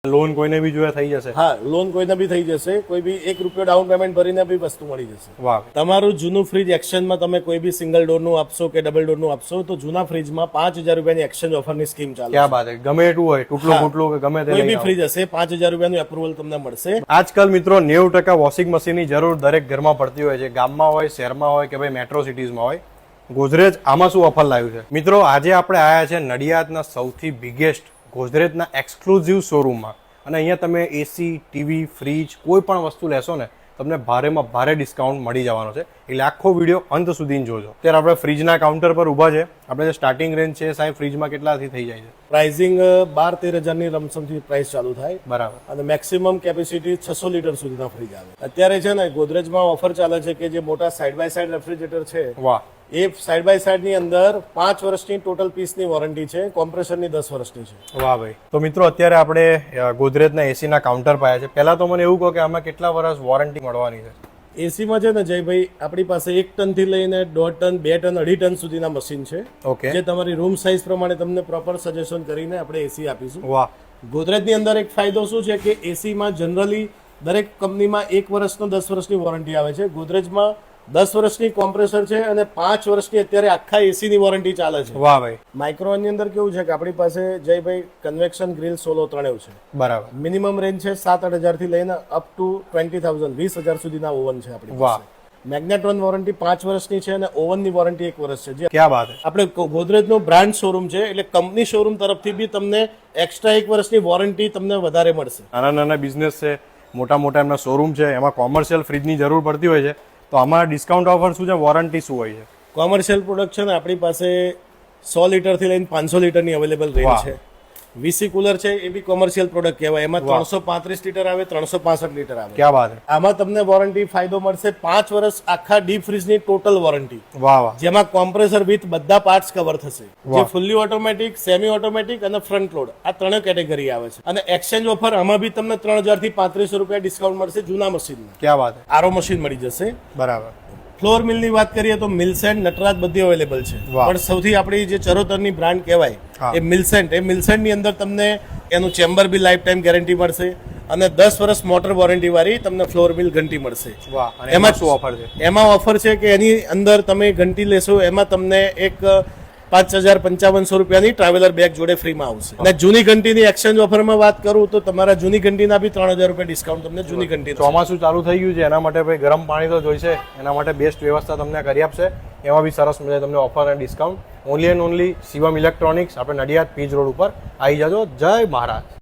Loan કોઈને બી જોઈએ થઈ જશે? હા, લોન કોઈને બી થઈ જશે. કોઈ બી ₹1 ડાઉન પેમેન્ટ ભરીને બી વસ્તુ મળી જશે. વાહ. તમારું જૂનું ફ્રીજ એક્સચેન્જમાં તમે કોઈ બી સિંગલ ડોરનું આપશો કે ડબલ ડોરનું આપશો તો જૂના ફ્રીજમાં ₹5000 એક્સચેન્જ ઓફરની સ્કીમ ચાલે. ક્યાં બાત છે. ગમે એટલું હોય, તૂટલું ફૂટલું કે ગમે તે કોઈ બી લઈને આવો. ફ્રીજ હશે ₹5000 એપ્રુવલ તમને મળશે. આજકાલ મિત્રો 90% વોશિંગ મશીનની જરૂર દરેક ઘરમાં પડતી હોય છે. ગામમાં હોય, શહેરમાં હોય કે ભાઈ મેટ્રો સિટીઝમાં હોય. ગોદરેજ આમાં શું ઓફર લાવ્યું છે? મિત્રો આજે આપણે આવ્યા છે નડિયાદના સૌથી બિગેસ્ટ ગોદરેજના એક્સક્લુઝિવ શોરૂમમાં. અને અહીંયા તમે એસી, ટીવી, ફ્રીજ કોઈ પણ વસ્તુ લેશો ને તમને ભારેમાં ભારે ડિસ્કાઉન્ટ મળી જવાનો છે. એટલે આખો વિડીયો અંત સુધી જોજો. અત્યારે આપણે ફ્રીજના કાઉન્ટર પર ઊભા છે. આપણે જે સ્ટાર્ટિંગ રેન્જ છે સાહેબ ફ્રીજમાં કેટલાથી થઈ જાય છે? પ્રાઇઝિંગ 12-13 હજારની લમસમથી પ્રાઇસ ચાલુ થાય. બરાબર. અને મેક્સિમમ કેપેસિટી 600 લીટર સુધીના ફ્રીજ આવે. અત્યારે છે ને ગોદરેજમાં ઓફર ચાલે છે કે જે મોટા સાઇડ બાય સાઇડ રેફ્રિજરેટર છે, વાહ, એ સાઇડ બાય સાઇડ ની અંદર 5 વર્ષની ટોટલ પીસની વોરંટી છે, કોમ્પ્રેસરની 10 વર્ષની છે. વાહ ભાઈ. તો મિત્રો અત્યારે આપણે ગોદરેજના એસીના કાઉન્ટર પર આવ્યા છે. પહેલા તો મને એવું કહો કે આમાં કેટલા વર્ષ વોરંટી મળવાની છે? એસીમાં છે ને જયભાઈ આપણી પાસે 1 ટન થી લઈને 1.5 ટન, 2 ટન, 2.5 ટન સુધીના મશીન છે. ઓકે. જે તમારી રૂમ સાઇઝ પ્રમાણે તમને પ્રોપર સજેશન કરીને આપણે એસી આપીશું. વાહ. ગોદરેજની અંદર એક ફાયદો શું છે કે એસીમાં જનરલી દરેક કંપનીમાં 1 વર્ષનો 10 વર્ષની વોરંટી આવે છે. ગોદરેજમાં 10 વર્ષની કોમ્પ્રેસર છે અને 5 વર્ષની અત્યારે આખા એસી ની વોરંટી ચાલે છે. વાહ ભાઈ. માઇક્રોવન ની અંદર કેવું છે કે આપણી પાસે જયભાઈ કન્વેક્શન ગ્રીલ સોલો ત્રણેય છે. બરાબર. મિનિમમ રેન્જ છે 7-8 હજાર થી લઈને અપ ટુ 20,000 20,000 સુધીના ઓવન છે આપણી વાહ. પાસે. મેગ્નેટ્રોન વોરંટી 5 વર્ષની છે અને ઓવનની વોરંટી 1 વર્ષ છે. ક્યાં બાત છે. આપણે ગોદરેજનો બ્રાન્ડ શોરૂમ છે એટલે કંપની શોરૂમ તરફથી બી તમને એક્સ્ટ્રા 1 વર્ષની વોરંટી તમને વધારે મળશે. નાના નાના બિઝનેસ છે, મોટા મોટા એમના શોરૂમ છે, એમાં કોમર્શિયલ ફ્રીજની જરૂર પડતી હોય છે, તો આમાં ડિસ્કાઉન્ટ ઓફર શું છે, વોરંટી શું હોય છે? કોમર્શિયલ પ્રોડક્ટ છે ને આપણી પાસે 100 લીટર થી લઈને 500 લીટરની અવેલેબલ રેન્જ છે. વીસી કુલર છે એ બી કોમર્શિયલ પ્રોડક્ટ કહેવાય. એમાં 335 લીટર આવે, 365 લીટર આવે. ક્યાં બાત છે. આમાં તમને વોરંટી ફાયદો મળશે 5 વર્ષ આખા ડીપ ફ્રીજની ટોટલ વોરંટી. વાહ વાહ. જેમાં કોમ્પ્રેસર વિથ બધા પાર્ટ્સ કવર થશે. જે ફુલ્લી ઓટોમેટિક, સેમી ઓટોમેટિક અને ફ્રન્ટ લોડ આ ત્રણેય કેટેગરી આવે છે. અને એક્સચેન્જ ઓફર આમાં બી તમને 3000 થી ₹3500 ડિસ્કાઉન્ટ મળશે જૂના મશીનમાં. ક્યાં બાત છે. આરો મશીન મળી જશે. બરાબર. ફ્લોર મિલ ની વાત કરીએ તો મિલસેન્ટ, નટરાજ બધી અવેલેબલ છે. પણ સૌથી આપણી જે ચરોતરની બ્રાન્ડ કહેવાય એ મિલસેન્ટ. એ મિલસેન્ટ ની અંદર તમને એનું ચેમ્બર બી લાઈફ ટાઈમ ગેરંટી મળશે અને 10 વર્ષ મોટર વોરંટી વાળી તમને ફ્લોર મિલ ઘંટી મળશે. વાહ. અને એમાં શું ઓફર છે? એમાં ઓફર છે કે એની અંદર તમે ઘંટી લેશો એમાં તમને એક ₹5,055 ટ્રાવેલર બેગ જોડે ફ્રીમાં આવશે. અને જૂની ઘંટીની એક્સચેન્જ ઓફરમાં વાત કરું તો તમારા જૂની ઘંટીના બી ₹3000 ડિસ્કાઉન્ટ તમને જૂની ઘંટી. ચોમાસું ચાલુ થઈ ગયું છે એના માટે ભાઈ ગરમ પાણી તો જોઈશે, એના માટે બેસ્ટ વ્યવસ્થા તમને કરી આપશે. એમાં બી સરસ મજા તમને ઓફર અને discount. Only and only Shivam electronics, આપણે નડિયાદ પીજ રોડ ઉપર આવી જાજો. જય મહારાજ.